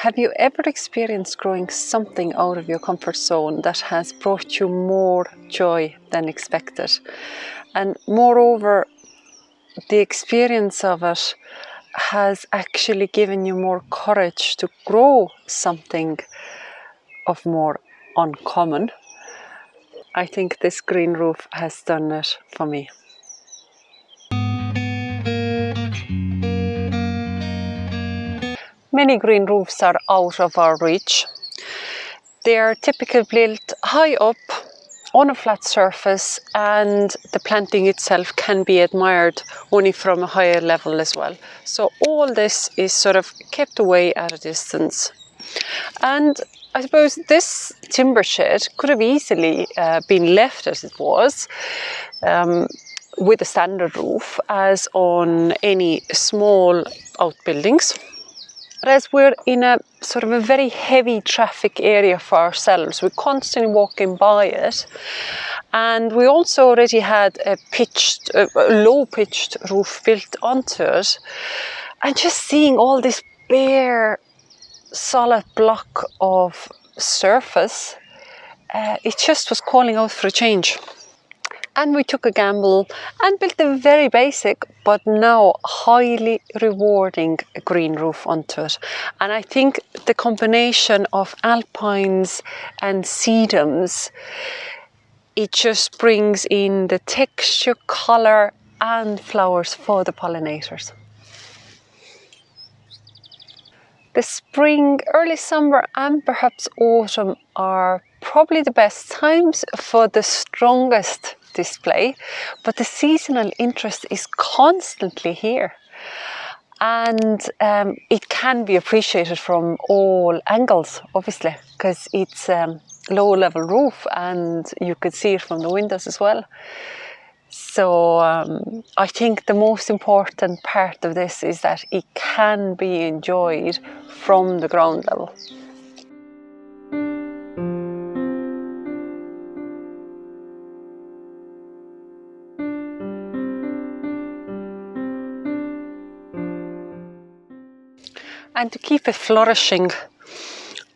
Have you ever experienced growing something out of your comfort zone that has brought you more joy than expected? And moreover, the experience of it has actually given you more courage to grow something of more uncommon. I think this green roof has done it for me. Many green roofs are out of our reach. They are typically built high up on a flat surface, and the planting itself can be admired only from a higher level as well. So all this is sort of kept away at a distance. And I suppose this timber shed could have easily been left as it was, with a standard roof, as on any small outbuildings. But as we're in a sort of a very heavy traffic area for ourselves, we're constantly walking by it, and we also already had a low-pitched roof built onto it, and just seeing all this bare, solid block of surface, it just was calling out for a change. And we took a gamble and built a very basic but now highly rewarding green roof onto it. And I think the combination of alpines and sedums, it just brings in the texture, colour and flowers for the pollinators. The spring, early summer and perhaps autumn are probably the best times for the strongest display, but the seasonal interest is constantly here, and it can be appreciated from all angles, obviously, because it's low level roof and you could see it from the windows as well. So I think the most important part of this is that it can be enjoyed from the ground level. And to keep it flourishing,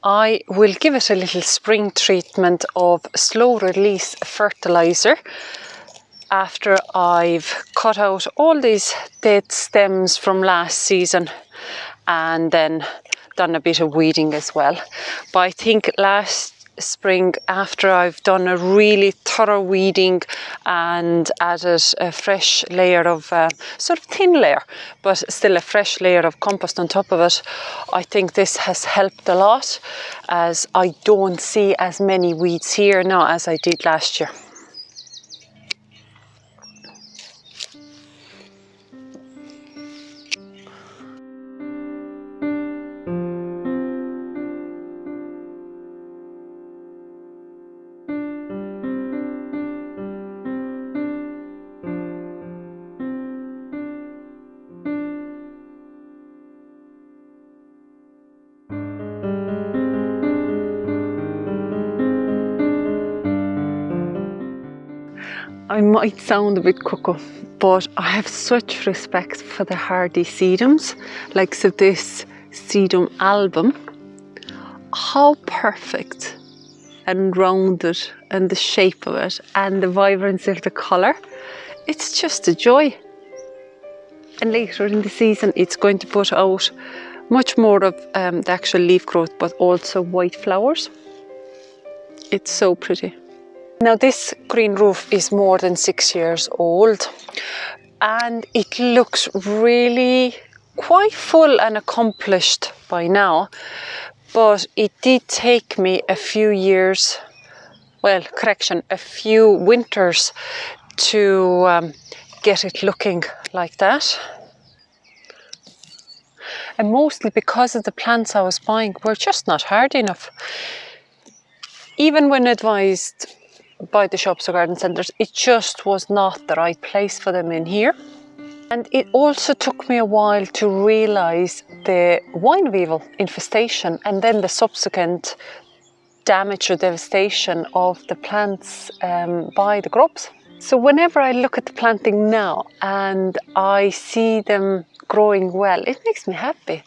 I will give it a little spring treatment of slow release fertilizer after I've cut out all these dead stems from last season and then done a bit of weeding as well. But I think last spring, after I've done a really thorough weeding and added a fresh layer of sort of thin layer, but still a fresh layer of compost on top of it, I think this has helped a lot, as I don't see as many weeds here now as I did last year. I might sound a bit cuckoo, but I have such respect for the hardy sedums, like so this sedum album. How perfect and rounded, and the shape of it and the vibrancy of the colour. It's just a joy. And later in the season it's going to put out much more of the actual leaf growth, but also white flowers. It's so pretty. Now this green roof is more than 6 years old, and it looks really quite full and accomplished by now, but it did take me a few years, well, correction, a few winters to get it looking like that. And mostly because of the plants I was buying were just not hard enough. Even when advised by the shops or garden centres, it just was not the right place for them in here. And it also took me a while to realise the vine weevil infestation and then the subsequent damage or devastation of the plants by the grubs. So whenever I look at the planting now and I see them growing well, it makes me happy.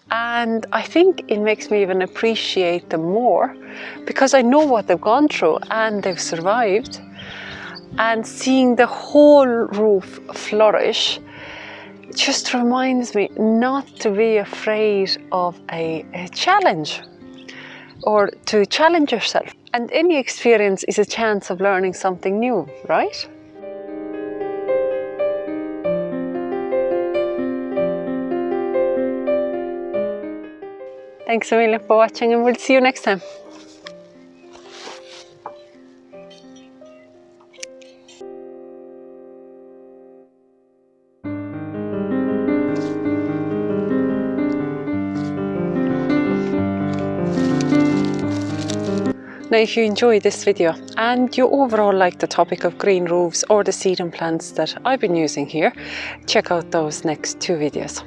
And I think it makes me even appreciate them more because I know what they've gone through and they've survived. And seeing the whole roof flourish just reminds me not to be afraid of a challenge, or to challenge yourself. And any experience is a chance of learning something new, right? Thanks a million for watching, and we'll see you next time. Now, if you enjoyed this video and you overall like the topic of green roofs or the sedum plants that I've been using here, check out those next 2 videos.